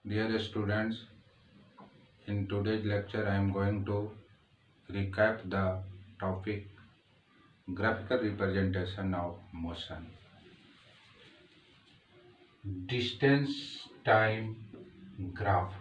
Dear students, in today's lecture I am going to recap the topic graphical representation of motion. Distance time graph.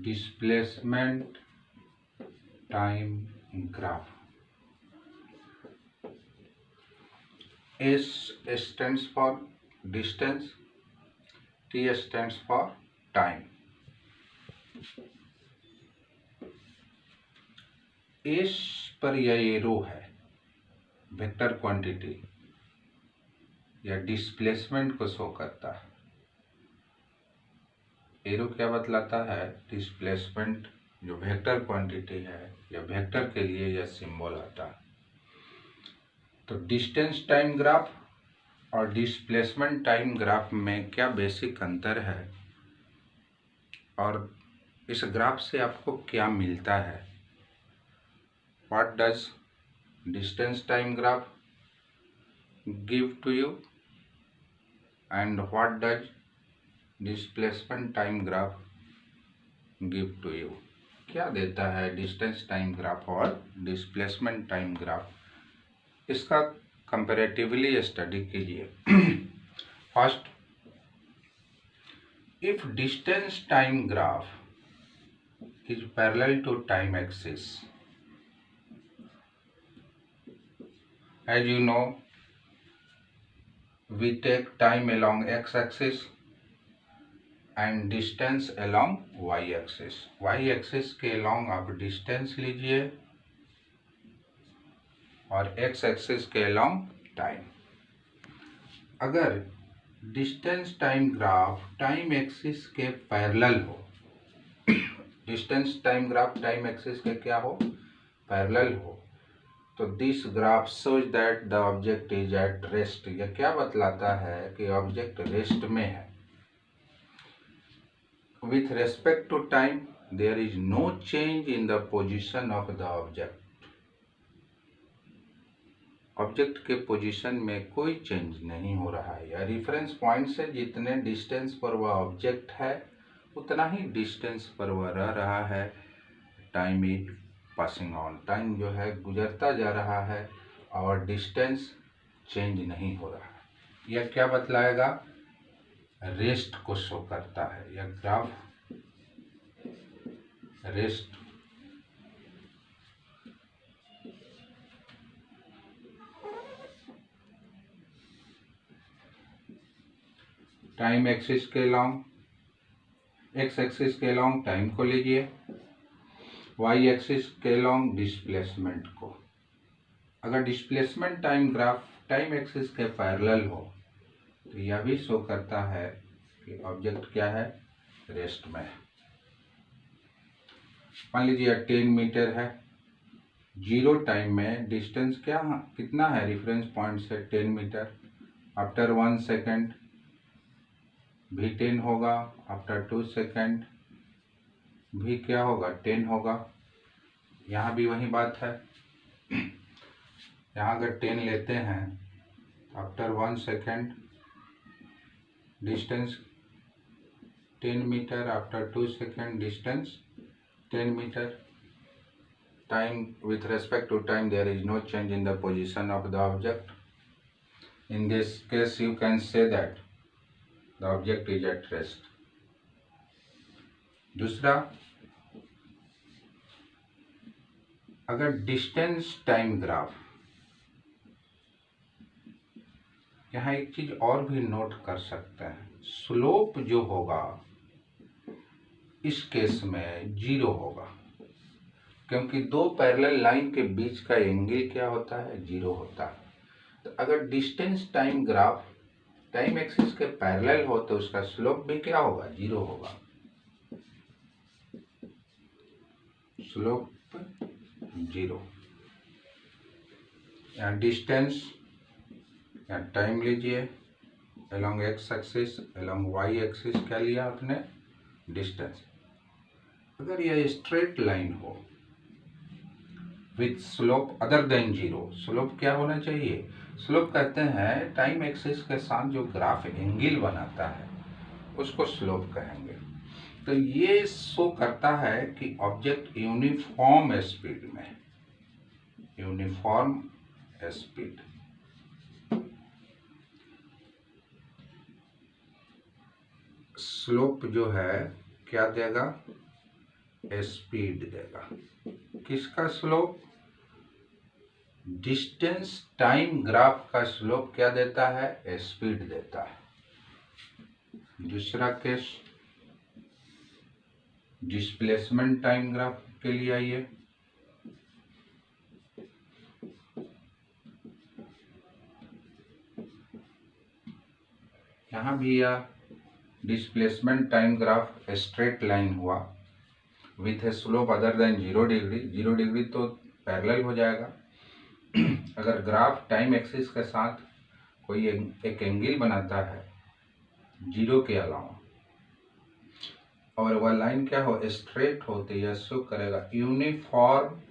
Displacement time graph. S stands for distance, T stands for time. S पर यह arrow है, vector quantity या displacement को show करता है। Arrow क्या बतलाता है? डिस्प्लेसमेंट जो वेक्टर क्वांटिटी है या वेक्टर के लिए यह सिंबल आता है। तो डिस्टेंस टाइम ग्राफ और डिस्प्लेसमेंट टाइम ग्राफ में क्या बेसिक अंतर है और इस ग्राफ से आपको क्या मिलता है? What does distance time graph give to you and what does displacement time graph give to you? क्या देता है डिस्टेंस टाइम ग्राफ और डिस्प्लेसमेंट टाइम ग्राफ? इसका कंपैरेटिवली स्टडी कीजिए। First, if distance time graph is parallel to time axis, as you know, we take time along x-axis and distance along y-axis. y-axis के along आप distance लीजिए और x-axis के along time। अगर distance time graph time axis के parallel हो, distance time graph time axis के क्या हो? पैरेलल हो, तो this graph shows that the object is at rest. यह क्या बतलाता है कि ऑब्जेक्ट रेस्ट में है। With respect to time there is no change in the position of the object. Object के पोजीशन में कोई चेंज नहीं हो रहा है। या रेफरेंस पॉइंट से जितने डिस्टेंस पर वह ऑब्जेक्ट है उतना ही डिस्टेंस पर वह रह रहा है। Time is passing on, time जो है गुजरता जा रहा है और डिस्टेंस चेंज नहीं हो रहा है। यह क्या बतलाएगा? रेस्ट को शो करता है। यह ग्राफ रेस्ट टाइम एक्सिस के लॉन्ग, एक्स एक्सिस के लॉन्ग टाइम को लीजिए, वाई एक्सिस के लॉन्ग डिस्प्लेसमेंट को। अगर displacement time graph time axis के पैरेलल हो तो यह भी शो करता है कि ऑब्जेक्ट क्या है? रेस्ट में है। मान लीजिए 10 मीटर है, जीरो टाइम में डिस्टेंस कितना है रेफरेंस पॉइंट से 10 मीटर। आफ्टर 1 सेकेंड भी 10 होगा, आफ्टर 2 सेकेंड भी क्या होगा? 10 होगा। यहाँ भी वही बात है। यहाँ अगर 10 लेते हैं, after 1 second distance 10 metre, after 2 second distance 10 metre. Time with respect to time there is no change in the position of the object. In this case you can say that the object is at rest. दूसरा, अगर distance time graph, यहाँ एक चीज और भी note कर सकते हैं, स्लोप जो होगा इस केस में 0 होगा, क्योंकि दो पैरेलल लाइन के बीच का एंगल क्या होता है? 0 होता है। तो अगर distance time graph time axis के पैरेलल हो तो उसका स्लोप भी क्या होगा? 0 होगा। स्लोप 0। यहाँ डिस्टेंस या टाइम लीजिए, along X axis, along Y axis क्या लिया आपने? डिस्टेंस। अगर यह स्ट्रेट लाइन हो with slope other than zero. Slope क्या होना चाहिए? स्लोप कहते हैं टाइम एक्सिस के साथ जो ग्राफ एंगल बनाता है उसको स्लोप कहेंगे। तो ये शो करता है कि ऑब्जेक्ट यूनिफॉर्म स्पीड में, यूनिफॉर्म स्पीड, स्लोप जो है क्या देगा? स्पीड देगा। किसका स्लोप? डिस्टेंस टाइम ग्राफ का स्लोप क्या देता है? स्पीड देता है। दूसरा केस डिस्प्लेसमेंट टाइम ग्राफ के लिए आइए। यहां भी यह displacement time graph straight line हुआ with a slope other than 0 degree. 0 degree तो पैरेलल हो जाएगा। अगर ग्राफ टाइम एक्सिस के साथ कोई एक एंगल बनाता है 0 के अलावा और वह लाइन क्या हो? स्ट्रेट होती है, शो करेगा uniform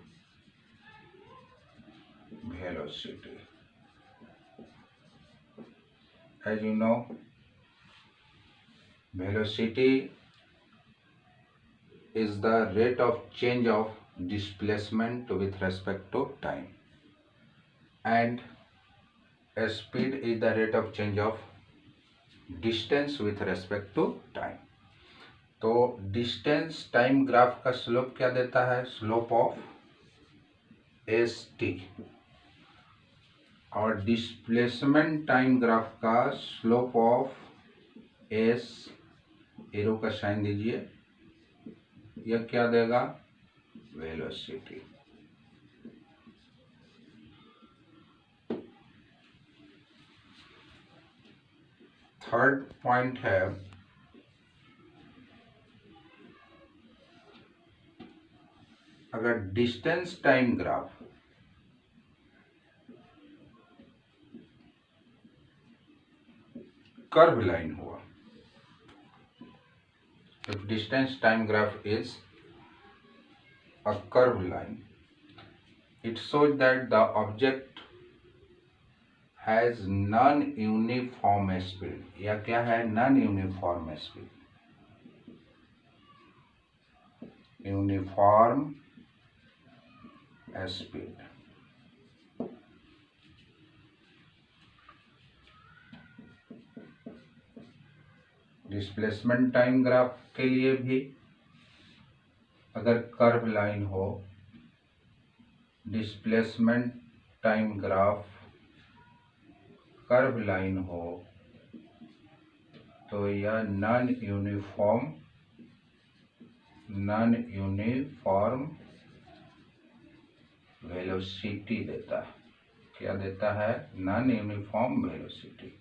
velocity. As you know, velocity is the rate of change of displacement with respect to time, and speed is the rate of change of distance with respect to time. तो distance time graph का slope क्या देता है? Slope of S T. और displacement time graph का slope of S, arrow का sign दीजिए, यह क्या देगा? वेलोसिटी। थर्ड पॉइंट है अगर distance time graph curve line हुआ, if distance time graph is a curved line, it shows that the object has non-uniform speed. या क्या है? non-uniform speed, uniform speed। Displacement time graph के लिए भी अगर कर्व लाइन हो, displacement time graph curve line हो, तो यह नॉन यूनिफॉर्म वेलोसिटी देता है। क्या देता है? Non uniform velocity.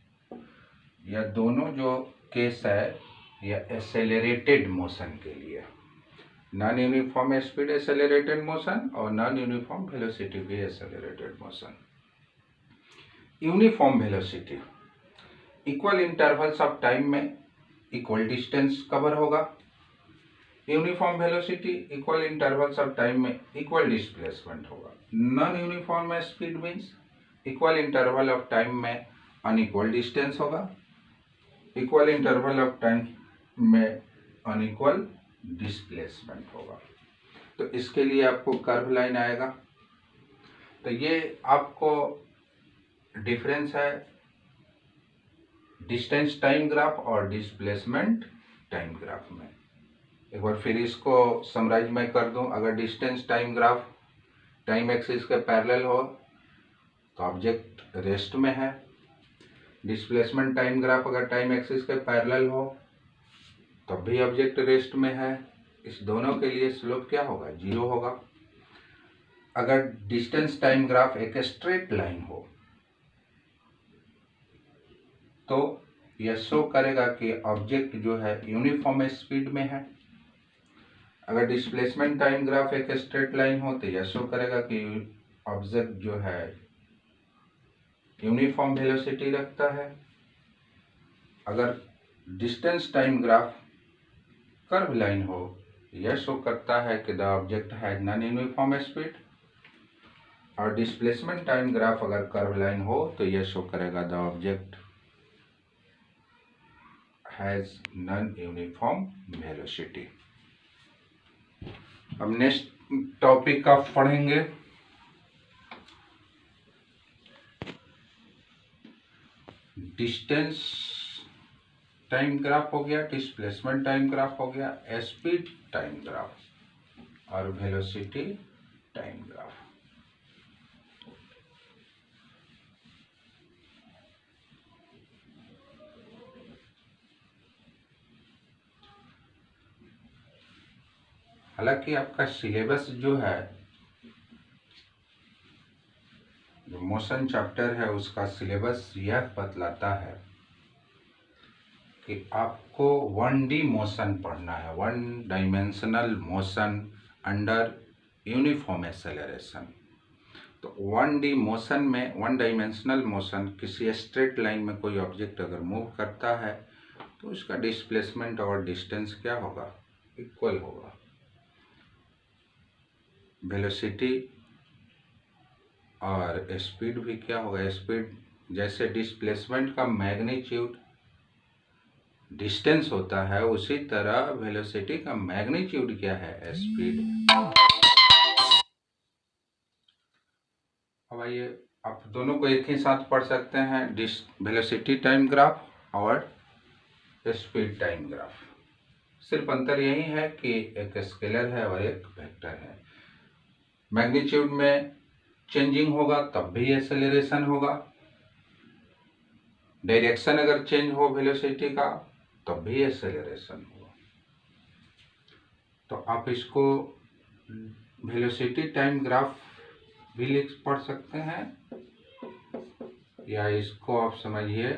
यह दोनों जो केस है यह एक्सेलरेटेड मोशन के लिए, non uniform speed accelerated motion और नॉन यूनिफॉर्म वेलोसिटी भी accelerated motion. Uniform velocity equal intervals of time में इक्वल डिस्टेंस कवर होगा। Uniform velocity equal intervals of time में इक्वल डिस्प्लेसमेंट होगा। Non uniform speed means equal interval of time में unequal distance होगा, equal interval of time में unequal displacement होगा। तो इसके लिए आपको कर्व लाइन आएगा। तो ये आपको डिफरेंस है डिस्टेंस टाइम ग्राफ और डिस्प्लेसमेंट टाइम ग्राफ में। एक बार फिर इसको समराइज मैं कर दूं। अगर distance time graph time axis के पैरेलल हो तो ऑब्जेक्ट रेस्ट में है। डिस्प्लेसमेंट टाइम ग्राफ अगर टाइम एक्सिस के पैरेलल हो तब भी ऑब्जेक्ट रेस्ट में है। इस दोनों के लिए स्लोप क्या होगा? 0 होगा। अगर डिस्टेंस टाइम ग्राफ एक स्ट्रेट लाइन हो तो यह शो करेगा कि ऑब्जेक्ट जो है यूनिफॉर्म स्पीड में है। अगर डिस्प्लेसमेंट टाइम ग्राफ एक स्ट्रेट लाइन हो तो यह शो करेगा कि ऑब्जेक्ट जो है यूनिफॉर्म वेलोसिटी रखता है। अगर distance time graph curve line हो यह शो करता है कि the object has non uniform speed. और डिस्प्लेसमेंट टाइम ग्राफ अगर कर्व लाइन हो तो ये शो करेगा the object has non uniform velocity. अब नेक्स्ट टॉपिक आप पढ़ेंगे डिस्टेंस टाइम ग्राफ हो गया, डिस्प्लेसमेंट टाइम ग्राफ हो गया, स्पीड टाइम ग्राफ और वेलोसिटी टाइम ग्राफ। हालांकि आपका सिलेबस जो है, जो मोशन चैप्टर है, उसका सिलेबस यह बतलाता है कि आपको 1D मोशन पढ़ना है, 1 dimensional motion under uniform acceleration. तो 1D मोशन में, 1 डायमेंशनल मोशन, किसी स्ट्रेट लाइन में कोई ऑब्जेक्ट अगर मूव करता है तो उसका डिस्प्लेसमेंट और डिस्टेंस क्या होगा, इक्वल होगा। वेलोसिटी और स्पीड भी क्या होगा, स्पीड जैसे डिस्प्लेसमेंट का मैग्नीट्यूड डिस्टेंस होता है, उसी तरह वेलोसिटी का मैग्नीट्यूड क्या है, स्पीड। अब आइए आप दोनों को एक ही साथ पढ़ सकते हैं, वेलोसिटी टाइम ग्राफ और स्पीड टाइम ग्राफ। सिर्फ अंतर यही है कि एक स्केलर है और एक वेक्टर है। मैग्नीट्यूड में चेंजिंग होगा तब भी एक्सेलरेशन होगा, डायरेक्शन अगर चेंज हो वेलोसिटी का तब भी एक्सेलरेशन होगा। तो आप इसको वेलोसिटी टाइम ग्राफ भी लिख पढ़ सकते हैं, या इसको आप समझिए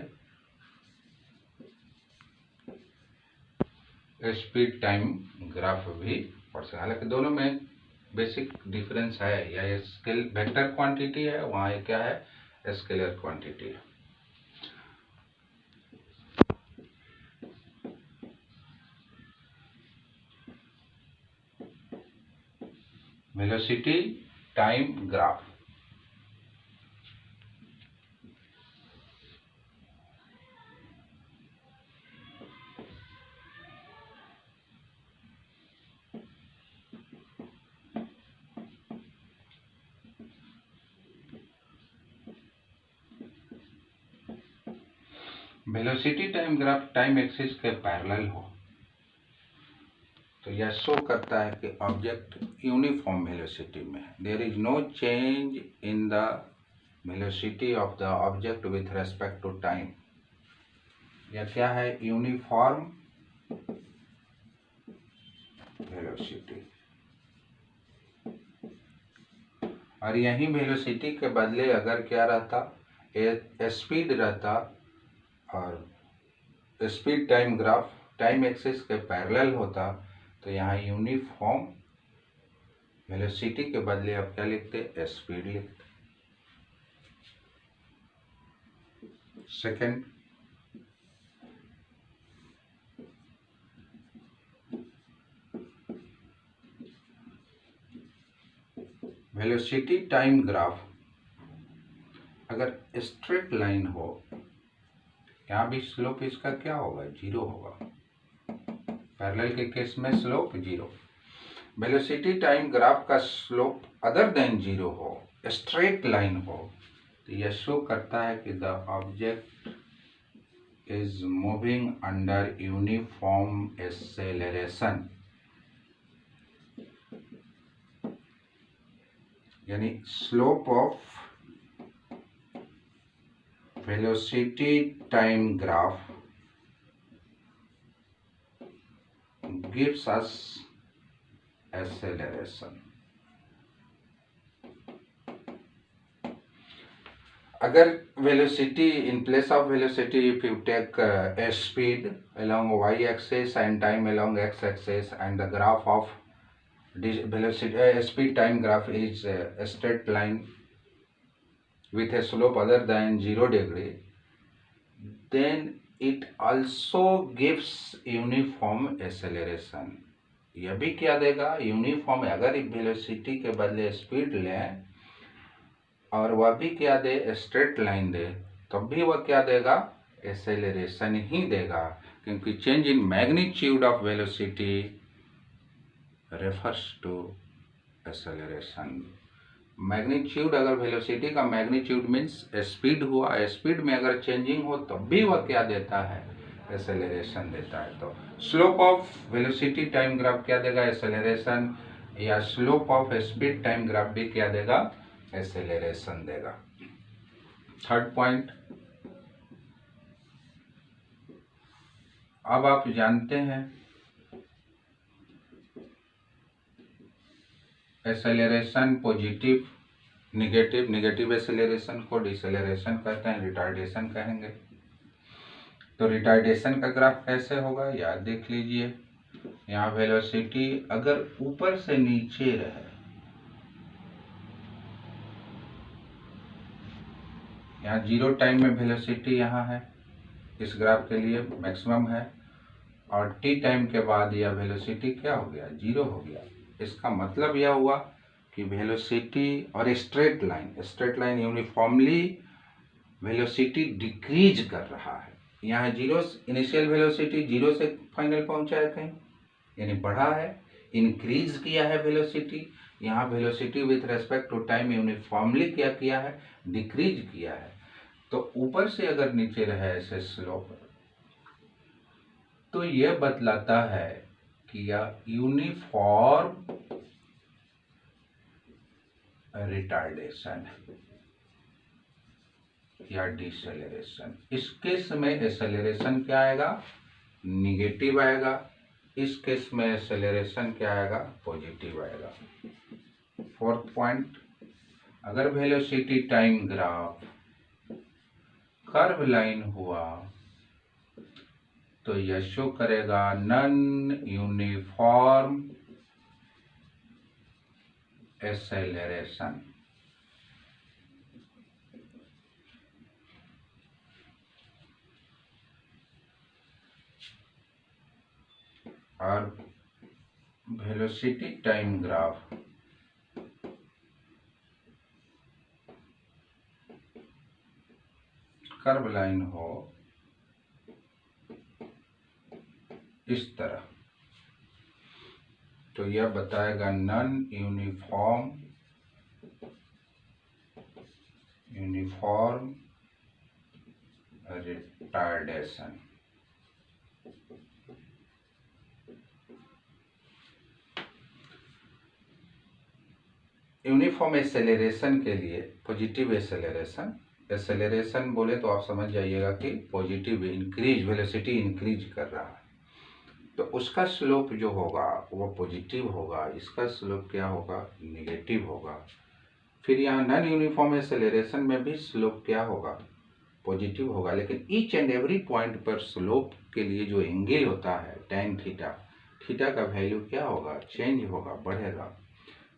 स्पीड टाइम ग्राफ भी पढ़ सकते हैं। हालांकि दोनों में बेसिक डिफरेंस है, या स्केल वेक्टर क्वांटिटी है, वहाँ क्या है, स्केलर क्वांटिटी है। Velocity time graph. Velocity time graph time axis के पैरेलल हो तो यह शो करता है कि ऑब्जेक्ट यूनिफॉर्म वेलोसिटी में है। There is no change in the velocity of the object with respect to time. यह क्या है, यूनिफॉर्म वेलोसिटी। और यही वेलोसिटी के बदले अगर क्या रहता, स्पीड रहता, और speed time graph time axis के पैरेलल होता, तो यहाँ यूनिफॉर्म वेलोसिटी के बदले आप क्या लिखते, स्पीड लिखते। सेकंड, वेलोसिटी टाइम ग्राफ अगर स्ट्रेट लाइन हो, यहाँ भी स्लोप इसका क्या होगा, 0 होगा। पैरेलल के केस में स्लोप 0। वेलोसिटी टाइम ग्राफ का स्लोप अदर देन 0 हो, स्ट्रेट लाइन हो, तो यह शो करता है कि the object is moving under uniform acceleration. यानी slope of velocity time graph gives us acceleration. अगर velocity, in place of velocity, if you take speed along y-axis and time along x-axis, and the graph of velocity speed time graph is a straight line with a slope other than 0 degree, then it also gives uniform acceleration. यह भी क्या देगा, uniform. अगर velocity के बदले speed लें और वह भी क्या दे, स्ट्रेट लाइन दे, तब भी वह क्या देगा, एक्सेलरेशन ही देगा, क्योंकि change in magnitude of velocity refers to acceleration. Magnitude, अगर वेलोसिटी का मैग्नीट्यूड मीन्स स्पीड हुआ, स्पीड में अगर चेंजिंग हो तब भी वह क्या देता है, एक्सेलरेशन देता है। तो slope of velocity time graph क्या देगा, एक्सेलरेशन, या slope of speed time graph भी क्या देगा, एक्सेलरेशन देगा। थर्ड पॉइंट, अब आप जानते हैं acceleration positive, negative, negative acceleration को डिसेलरेशन कहते हैं, रिटार्डेशन कहेंगे। तो रिटार्डेशन का ग्राफ कैसे होगा, याद देख लीजिए। यहाँ वेलोसिटी अगर ऊपर से नीचे रहे, यहाँ जीरो टाइम में वेलोसिटी यहाँ है, इस ग्राफ के लिए मैक्सिमम है, और टी टाइम के बाद यह वेलोसिटी क्या हो गया, जीरो हो गया। इसका मतलब यह हुआ कि वेलोसिटी और straight line uniformly velocity decrease कर रहा है। यहाँ जीरो इनिशियल वेलोसिटी, जीरो से फाइनल पहुंचा है कहीं, यानी बढ़ा है, इंक्रीज किया है वेलोसिटी। यहाँ velocity with respect to time uniformly क्या किया है, डिक्रीज किया है। तो ऊपर से अगर नीचे रहे ऐसे स्लोप, तो यह बतलाता है कि यह यूनिफॉर्म रिटार्डेशन या डिसेलरेशन। इस केस में एक्सेलरेशन क्या आएगा, निगेटिव आएगा। इस केस में एक्सेलरेशन क्या आएगा, पॉजिटिव आएगा। फोर्थ पॉइंट, अगर velocity time graph curve line हुआ तो यह शो करेगा नॉन यूनिफॉर्म एक्सेलरेशन। और velocity time graph curve line हो इस तरह, तो यह बताएगा non uniform retardation. Uniform acceleration के लिए पॉजिटिव एक्सेलरेशन बोले तो आप समझ जाइएगा कि पॉजिटिव इंक्रीज, वेलोसिटी इंक्रीज कर रहा है, तो उसका स्लोप जो होगा वो पॉजिटिव होगा, इसका स्लोप क्या होगा, निगेटिव होगा। फिर यहाँ नॉन यूनिफॉर्म एक्सेलरेशन में भी स्लोप क्या होगा, पॉजिटिव होगा, लेकिन ईच एंड एवरी पॉइंट पर स्लोप के लिए जो एंगल होता है tan थीटा का वैल्यू क्या होगा, चेंज होगा, बढ़ेगा।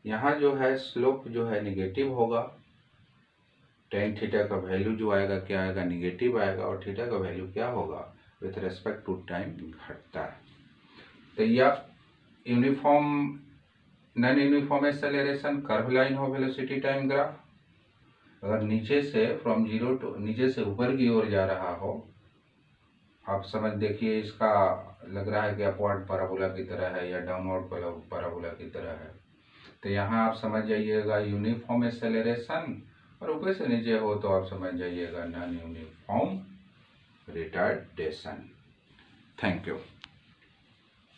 यहाँ जो है स्लोप जो है निगेटिव होगा, tan थीटा का वैल्यू जो आएगा क्या आएगा, निगेटिव आएगा, और थीटा का वैल्यू क्या होगा, विथ रेस्पेक्ट टू टाइम घटता है। तो यह uniform non uniform acceleration curve line हो वेलोसिटी टाइम ग्राफ, अगर नीचे से फ्रॉम जीरो टू, नीचे से ऊपर की ओर जा रहा हो, आप समझ देखिए इसका लग रहा है कि अपवर्ड पैराबोला की तरह है या डाउनवर्ड पैराबोला की तरह है। तो यहाँ आप समझ जाइएगा यूनिफॉर्म एक्सेलरेशन, और ऊपर से नीचे हो तो आप समझ जाइएगा non uniform retardation. Thank you.